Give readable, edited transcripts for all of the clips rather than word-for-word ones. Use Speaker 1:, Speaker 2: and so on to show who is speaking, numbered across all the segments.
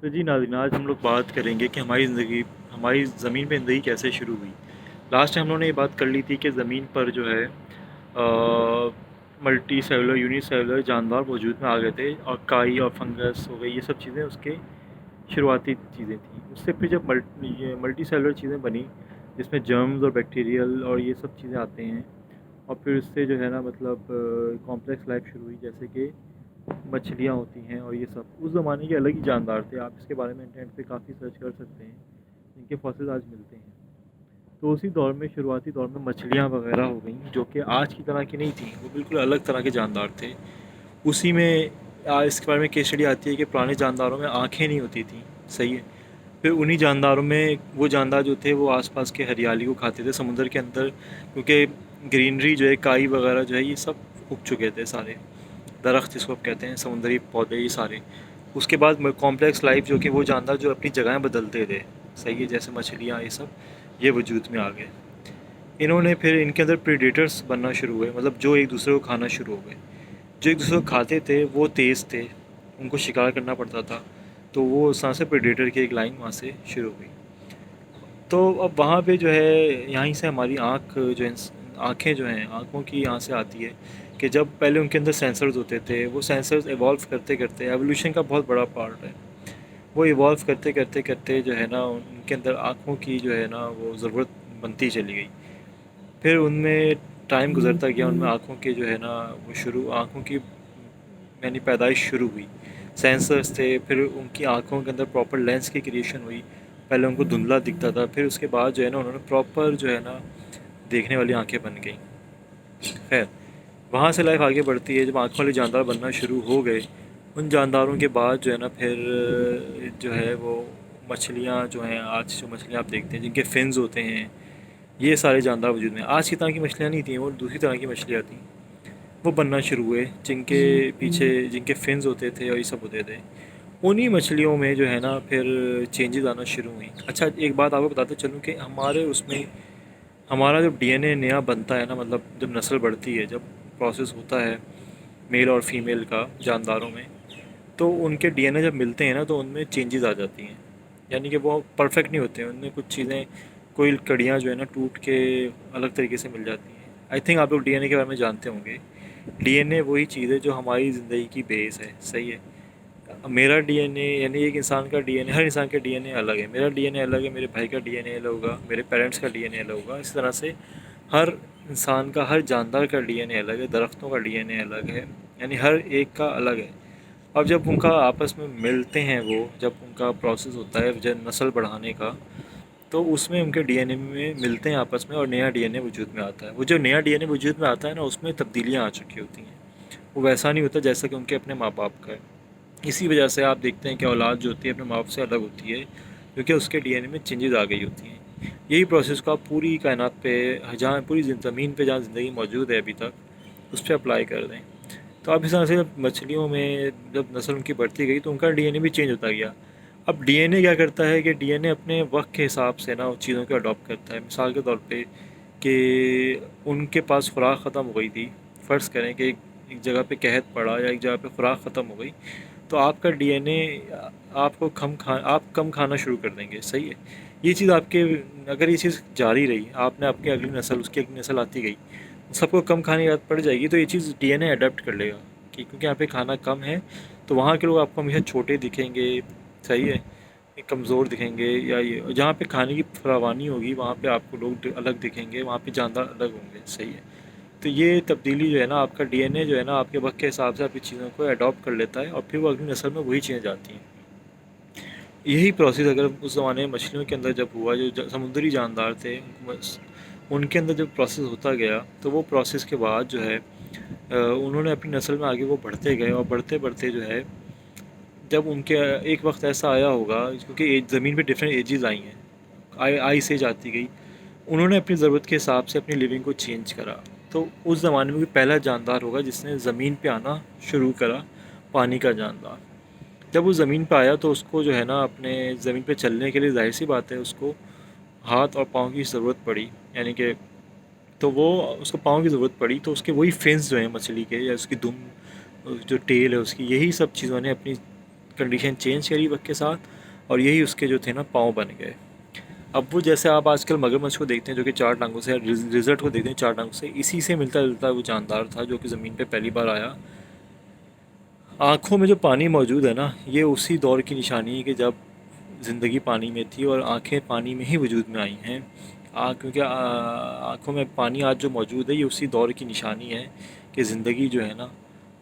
Speaker 1: تو جی ناظرین، آج ہم لوگ بات کریں گے کہ ہماری زمین پہ زندگی کیسے شروع ہوئی۔ لاسٹ ٹائم ہم لوگوں نے یہ بات کر لی تھی کہ زمین پر جو ہے ملٹی سیلولر یونی سیلولر جاندار وجود میں آ گئے تھے، اور کائی اور فنگس ہو گئی، یہ سب چیزیں اس کے شروعاتی چیزیں تھیں۔ اس سے پھر جب یہ ملٹی سیلولر چیزیں بنی، جس میں جرمز اور بیکٹیریل اور یہ سب چیزیں آتے ہیں، اور پھر اس سے جو ہے نا مطلب کمپلیکس لائف شروع ہوئی، جیسے کہ مچھلیاں ہوتی ہیں اور یہ سب۔ اس زمانے کے الگ ہی جاندار تھے، آپ اس کے بارے میں انٹرنیٹ پہ کافی سرچ کر سکتے ہیں، جن کے فاسل آج ملتے ہیں۔ تو اسی دور میں، شروعاتی دور میں، مچھلیاں وغیرہ ہو گئیں جو کہ آج کی طرح کی نہیں تھیں، وہ بالکل الگ طرح کے جاندار تھے۔ اسی میں اس کے بارے میں کیس اسٹڈی آتی ہے کہ پرانے جانداروں میں آنکھیں نہیں ہوتی تھیں، صحیح ہے۔ پھر انہی جانداروں میں وہ جاندار جو تھے وہ آس پاس کے ہریالی کو کھاتے تھے سمندر کے اندر، کیونکہ گرینری جو ہے، کائی وغیرہ جو ہے، یہ سب اگ چکے تھے سارے درخت جس کو آپ کہتے ہیں، سمندری پودے، یہ سارے۔ اس کے بعد کمپلیکس لائف جو کہ وہ جاندار جو اپنی جگہیں بدلتے تھے، صحیح ہے، جیسے مچھلیاں، یہ سب یہ وجود میں آ گئے۔ انہوں نے پھر ان کے اندر پریڈیٹرز بننا شروع ہوئے، مطلب جو ایک دوسرے کو کھانا شروع ہو گئے۔ جو ایک دوسرے کو کھاتے تھے وہ تیز تھے، ان کو شکار کرنا پڑتا تھا، تو وہ اس طرح سے پریڈیٹر کی ایک لائن وہاں سے شروع ہوئی۔ تو اب وہاں پہ جو ہے، یہیں سے ہماری آنکھیں جو ہیں، آنکھوں کی یہاں سے آتی ہے کہ جب پہلے ان کے اندر سینسرز ہوتے تھے، وہ سینسرز ایوالو کرتے کرتے، ایولیوشن کا بہت بڑا پارٹ ہے، وہ ایوالو کرتے کرتے کرتے جو ہے نا ان کے اندر آنکھوں کی جو ہے نا وہ ضرورت بنتی چلی گئی۔ پھر ان میں ٹائم گزرتا گیا، ان میں آنکھوں کے جو ہے نا وہ آنکھوں کی یعنی پیدائش شروع ہوئی، سینسرز تھے، پھر ان کی آنکھوں کے اندر پراپر لینس کی کریشن ہوئی۔ پہلے ان کو دھندلا دکھتا تھا، پھر اس کے بعد جو ہے نا انہوں نے پراپر جو ہے نا دیکھنے والی آنکھیں بن گئیں۔ خیر، وہاں سے لائف آگے بڑھتی ہے، جب آنکھوں والے جاندار بننا شروع ہو گئے، ان جانداروں کے بعد جو ہے نا پھر جو ہے وہ مچھلیاں جو ہیں، آج جو مچھلیاں آپ دیکھتے ہیں جن کے فنز ہوتے ہیں، یہ سارے جاندار وجود میں آج کی طرح کی مچھلیاں نہیں تھیں، وہ دوسری طرح کی مچھلیاں تھیں، وہ بننا شروع ہوئے، جن کے پیچھے جن کے فنز ہوتے تھے اور یہ سب ہوتے تھے۔ انہی مچھلیوں میں جو ہے نا پھر چینجز آنا شروع ہوئیں۔ اچھا، ایک بات آپ کو بتاتے چلوں کہ ہمارے اس میں ہمارا جب ڈی این اے نیا بنتا ہے نا، مطلب جب نسل بڑھتی ہے، جب پروسیس ہوتا ہے میل اور فیمیل کا جانداروں میں، تو ان کے ڈی این اے جب ملتے ہیں نا تو ان میں چینجز آ جاتی ہیں، یعنی کہ وہ پرفیکٹ نہیں ہوتے ہیں، ان میں کچھ چیزیں، کوئی کڑیاں جو ہے نا ٹوٹ کے الگ طریقے سے مل جاتی ہیں۔ آئی تھنک آپ لوگ ڈی این اے کے بارے میں جانتے ہوں گے۔ ڈی این اے وہی چیز ہے جو ہماری زندگی کی بیس ہے، صحیح ہے۔ میرا ڈی این اے یعنی ایک انسان کا ڈی این اے، ہر انسان کا ڈی این اے الگ ہے، میرا ڈی این اے الگ ہے، میرے بھائی کا ڈی این اے الگ ہوگا، میرے پیرنٹس کا ڈی این اے الگ ہوگا، اس طرح سے ہر انسان کا، ہر جاندار کا ڈی این اے الگ ہے، درختوں کا ڈی این اے الگ ہے، یعنی ہر ایک کا الگ ہے۔ اب جب ان کا آپس میں ملتے ہیں، وہ جب ان کا پروسیس ہوتا ہے جب نسل بڑھانے کا، تو اس میں ان کے ڈی این اے میں ملتے ہیں آپس میں، اور نیا ڈی این اے وجود میں آتا ہے۔ وہ جو نیا ڈی این اے وجود میں آتا ہے نا، اس میں تبدیلیاں آ چکی ہوتی ہیں، وہ ویسا نہیں ہوتا جیسا کہ ان کے اپنے ماں باپ کا ہے۔ اسی وجہ سے آپ دیکھتے ہیں کہ اولاد جو ہوتی ہے اپنے ماں باپ سے الگ ہوتی ہے، کیونکہ اس کے ڈی این اے میں چینجز آ گئی ہوتی ہیں۔ یہی پروسیس کو آپ پوری کائنات پہ، جہاں پوری زمین پہ جہاں زندگی موجود ہے ابھی تک، اس پہ اپلائی کر دیں۔ تو آپ اس طرح سے جب مچھلیوں میں جب نسل ان کی بڑھتی گئی تو ان کا ڈی این اے بھی چینج ہوتا گیا۔ اب ڈی این اے کیا کرتا ہے کہ ڈی این اے اپنے وقت کے حساب سے نا ان چیزوں کو اڈاپٹ کرتا ہے۔ مثال کے طور پہ کہ ان کے پاس خوراک ختم ہو گئی تھی، فرض کریں کہ ایک جگہ پہ قحط پڑا یا ایک جگہ پہ خوراک ختم ہو گئی، تو آپ کا ڈی این اے آپ کم کھانا شروع کر دیں گے، صحیح ہے۔ یہ چیز آپ کے، اگر یہ چیز جاری رہی، آپ نے اپنی اگلی نسل، اس کی اگلی نسل آتی گئی، سب کو کم کھانے کی عادت پڑ جائے گی، تو یہ چیز ڈی این اے اڈاپٹ کر لے گا کہ کیونکہ یہاں پہ کھانا کم ہے، تو وہاں کے لوگ آپ کو ہمیشہ چھوٹے دکھیں گے، صحیح ہے، کمزور دکھیں گے، یا یہ جہاں پہ کھانے کی فراوانی ہوگی وہاں پہ آپ کو لوگ الگ دکھیں گے، وہاں پہ جاندار الگ ہوں گے، صحیح ہے۔ تو یہ تبدیلی جو ہے نا، آپ کا ڈی این اے جو ہے نا آپ کے وقت کے حساب سے آپ کی چیزوں کو اڈاپٹ کر لیتا ہے، اور پھر وہ اگلی نسل میں وہی چیزیں جاتی ہیں۔ یہی پروسیس اگر اس زمانے میں مچھلیوں کے اندر جب ہوا، جو سمندری جاندار تھے ان کے اندر جب پروسیس ہوتا گیا، تو وہ پروسیس کے بعد جو ہے انہوں نے اپنی نسل میں آگے وہ بڑھتے گئے، اور بڑھتے بڑھتے جو ہے جب ان کے ایک وقت ایسا آیا ہوگا، کیونکہ زمین پہ ڈفرینٹ ایجز آئی ہیں، آئی سے جاتی گئی، انہوں نے اپنی ضرورت کے حساب سے اپنی لیونگ کو چینج کرا۔ تو اس زمانے میں کوئی پہلا جاندار ہوگا جس نے زمین پہ آنا شروع کرا، پانی کا جاندار۔ جب وہ زمین پہ آیا تو اس کو جو ہے نا اپنے زمین پہ چلنے کے لیے، ظاہر سی بات ہے، اس کو ہاتھ اور پاؤں کی ضرورت پڑی، یعنی کہ تو وہ اس کو پاؤں کی ضرورت پڑی، تو اس کے وہی فنس جو ہیں مچھلی کے، یا اس کی دم، جو ٹیل ہے اس کی، یہی سب چیزوں نے اپنی کنڈیشن چینج کری وقت کے ساتھ، اور یہی اس کے جو تھے نا پاؤں بن گئے۔ اب وہ جیسے آپ آج کل مگرمچھ کو دیکھتے ہیں جو کہ 4 ٹانگوں سے، ریزلٹ کو دیکھتے ہیں 4 ٹانگوں سے، اسی سے ملتا جلتا وہ جاندار تھا جو کہ زمین پہ پہلی بار آیا۔ آنکھوں میں جو پانی موجود ہے نا، یہ اسی دور کی نشانی ہے کہ جب زندگی پانی میں تھی اور آنکھیں پانی میں ہی وجود میں آئی ہیں۔ کیونکہ آنکھوں میں پانی آج جو موجود ہے یہ اسی دور کی نشانی ہے کہ زندگی جو ہے نا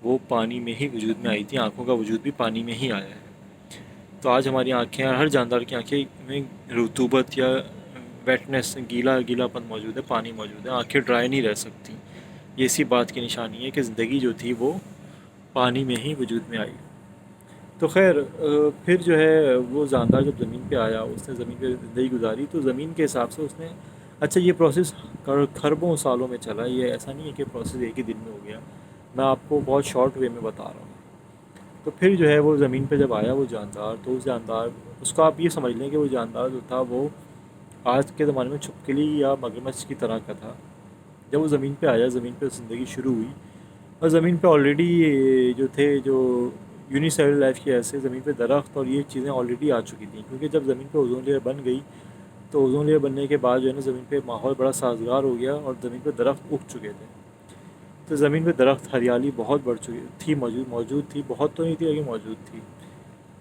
Speaker 1: وہ پانی میں ہی وجود میں آئی تھی، آنکھوں کا وجود بھی پانی میں ہی آیا ہے۔ تو آج ہماری آنکھیں، ہر جاندار کی آنکھیں میں رطوبت یا ویٹنس، گیلا پن موجود ہے، پانی موجود ہے، آنکھیں ڈرائی نہیں رہ سکتی۔ یہ اسی بات کی نشانی ہے کہ زندگی جو تھی وہ پانی میں ہی وجود میں آئی۔ تو خیر پھر جو ہے وہ جاندار جب زمین پہ آیا، اس نے زمین پہ زندگی گزاری، تو زمین کے حساب سے اس نے، اچھا یہ پروسیس خربوں سالوں میں چلا، یہ ایسا نہیں ہے کہ پروسیس ایک ہی دن میں ہو گیا، میں آپ کو بہت شارٹ وے میں بتا رہا ہوں۔ تو پھر جو ہے وہ زمین پہ جب آیا وہ جاندار، تو اس جاندار، اس کو آپ یہ سمجھ لیں کہ وہ جاندار جو تھا وہ آج کے زمانے میں چھپکلی یا مگرمچھ کی طرح کا تھا۔ جب وہ زمین پہ آیا، زمین پہ زندگی شروع ہوئی، اور زمین پہ آلریڈی جو تھے، جو یونیسیلولر لائف کی ایسے زمین پہ درخت اور یہ چیزیں آلریڈی آ چکی تھیں، کیونکہ جب زمین پہ اوزون لیئر بن گئی تو اوزون لیئر بننے کے بعد جو ہے نا زمین پہ ماحول بڑا سازگار ہو گیا اور زمین پہ درخت اگ چکے تھے۔ تو زمین پہ درخت، ہریالی بہت بڑھ چکی تھی، موجود تھی، بہت تو نہیں تھی لیکن موجود تھی۔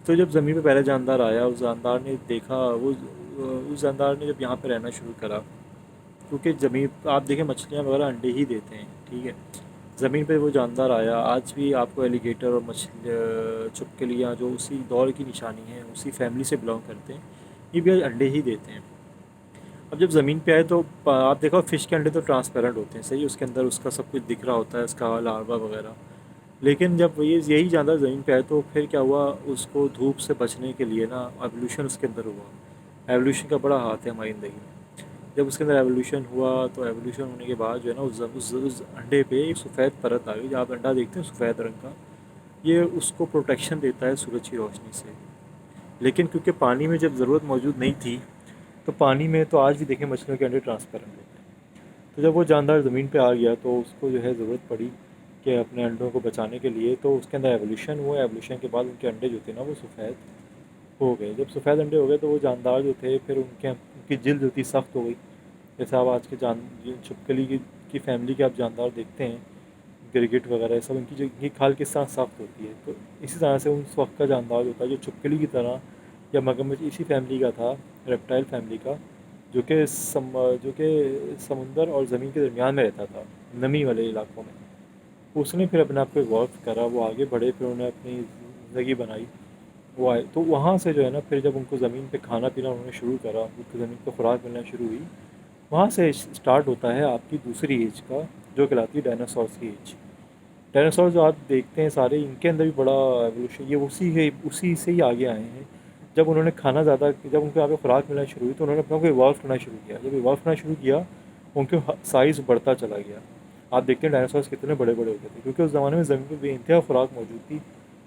Speaker 1: تو جب زمین پہ پہلا جاندار آیا، اس جاندار نے دیکھا، اس جاندار نے جب یہاں پہ رہنا شروع کرا، کیونکہ زمین آپ دیکھیں مچھلیاں وغیرہ انڈے ہی دیتے ہیں، ٹھیک ہے، زمین پہ وہ جاندار آیا۔ آج بھی آپ کو ایلیگیٹر اور چھپکلیاں جو اسی دور کی نشانی ہیں، اسی فیملی سے بلانگ کرتے ہیں، یہ بھی آج انڈے ہی دیتے ہیں۔ اب جب زمین پہ آئے تو آپ دیکھو فش کے انڈے تو ٹرانسپیرنٹ ہوتے ہیں، صحیح، اس کے اندر اس کا سب کچھ دکھ رہا ہوتا ہے، اس کا لاروا وغیرہ۔ لیکن جب یہی جاندار زمین پہ آئے تو پھر کیا ہوا، اس کو دھوپ سے بچنے کے لیے نا ایولیوشن اس کے اندر ہوا۔ ایولیوشن کا بڑا ہاتھ ہے ہماری زندگی میں۔ جب اس کے اندر ایولیوشن ہوا تو ایولیوشن ہونے کے بعد جو ہے نا اس انڈے پہ ایک سفید پرت آ گئی، جو آپ انڈا دیکھتے ہیں سفید رنگ کا، یہ اس کو پروٹیکشن دیتا ہے سورج کی روشنی سے۔ لیکن کیونکہ پانی میں جب ضرورت موجود نہیں تھی، تو پانی میں تو آج بھی دیکھیں مچھلیوں کے انڈے ٹرانسپیرنٹ ہوتے ہیں۔ تو جب وہ جاندار زمین پہ آ گیا تو اس کو جو ہے ضرورت پڑی کہ اپنے انڈوں کو بچانے کے لیے، تو اس کے اندر ایولیوشن ہوا۔ ایولیوشن کے بعد ان کے انڈے جو تھے نا وہ سفید ہو گئے۔ جب سفید انڈے ہو گئے تو وہ جاندار جو تھے پھر ان کی جلد جو تھی سخت ہو گئی۔ جیسے آپ آج کے چھپکلی کی فیملی کے آپ جاندار دیکھتے ہیں، گرگٹ وغیرہ سب، ان کی کھال کس طرح سخت ہوتی ہے، تو اسی طرح سے اس وقت کا جاندار جو تھا، جو چھپکلی کی طرح یا مگرمچھ اسی فیملی کا تھا، ریپٹائل فیملی کا، جو کہ سمندر اور زمین کے درمیان میں رہتا تھا، نمی والے علاقوں میں، اس نے پھر اپنے آپ کو ایوالو کرا، وہ آگے بڑھے، پھر انہوں نے اپنی زندگی بنائی، وہ آئے۔ تو وہاں سے جو ہے نا پھر جب ان کو زمین پہ کھانا پینا انہوں نے شروع کرا، ان کو زمین پہ خوراک ملنا شروع ہوئی، وہاں سے اسٹارٹ ہوتا ہے آپ کی دوسری ایج کا، جو کہلاتی ہے ڈائناسورس کی ایج۔ ڈائناسور جو آپ دیکھتے ہیں سارے، ان کے اندر بھی بڑا ایوولوشن، یہ اسی سے ہی آگے آئے ہیں۔ جب انہوں نے کھانا زیادہ، جب ان کو آگے خوراک ملنا شروع ہوئی تو انہوں نے اپنا کو ایوالو کرنا شروع کیا۔ جب ایوالو کرنا شروع کیا، ان کے سائز بڑھتا چلا گیا۔ آپ دیکھتے ہیں ڈائناسورس کتنے بڑے بڑے ہوتے تھے، کیونکہ اس زمانے میں زمین پہ بے انتہا خوراک موجود تھی،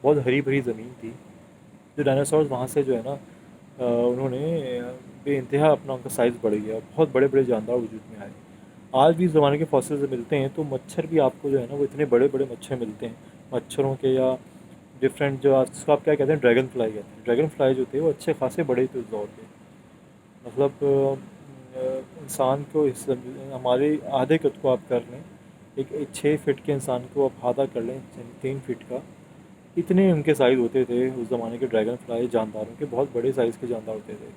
Speaker 1: بہت ہری بھری زمین تھی۔ جو ڈائناسورس وہاں سے جو ہے نا انہوں نے بے انتہا اپنا، ان کا سائز بڑھ گیا، بہت بڑے بڑے جاندار وجود میں آئے۔ آج بھی اس زمانے کے فوسلز ملتے ہیں تو مچھر بھی آپ کو جو ہے نا وہ اتنے بڑے بڑے مچھر ملتے ہیں، مچھروں کے یا ڈفرینٹ، جو اس کو آپ کیا کہتے ہیں، ڈریگن فلائی کہتے ہیں۔ ڈریگن فلائی جو تھے وہ اچھے خاصے بڑے تھے اس دور کے، مطلب انسان کو ہمارے آدھے قد کو آپ کر لیں، ایک 6 فٹ کے انسان کو آپ آدھا کر لیں 3 فٹ کا، اتنے ان کے سائز ہوتے تھے اس زمانے کے ڈریگن فلائی جانداروں کے، بہت بڑے سائز کے جاندار ہوتے تھے،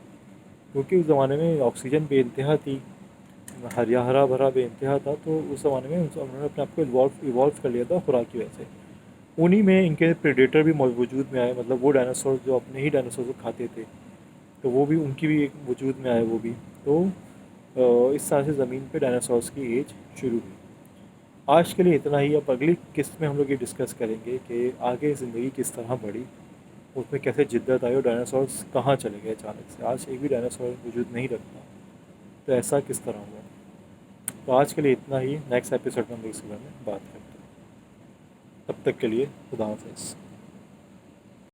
Speaker 1: کیونکہ اس زمانے میں آکسیجن بے انتہا تھی، ہرا بھرا بے انتہا تھا، تو اس زمانے میں انہوں نے اپنے آپ کو ایوالو کر لیا تھا خوراک کی وجہ سے۔ انہی میں ان کے پریڈیٹر بھی وجود میں آئے، مطلب وہ ڈائناسور جو اپنے ہی ڈائناسور کو کھاتے تھے، تو وہ بھی ان کی بھی ایک وجود میں آئے وہ بھی۔ تو اس طرح سے زمین پہ ڈائناسورس کی ایج شروع ہوئی۔ آج کے لیے اتنا ہی، اب اگلی قسط میں ہم لوگ یہ ڈسکس کریں گے کہ آگے زندگی کس طرح بڑھی، اس میں کیسے جدت آئی اور ڈائناسورس کہاں چلے گئے اچانک سے، آج ایک بھی ڈائناسور وجود نہیں رکھتا، تو ایسا کس طرح ہوا۔ تو آج کے لیے اتنا ہی، نیکسٹ ایپیسوڈ میں ہم لوگ اس کے بارے میں بات کرتے ہیں۔ تب تک کے لیے خدا حافظ۔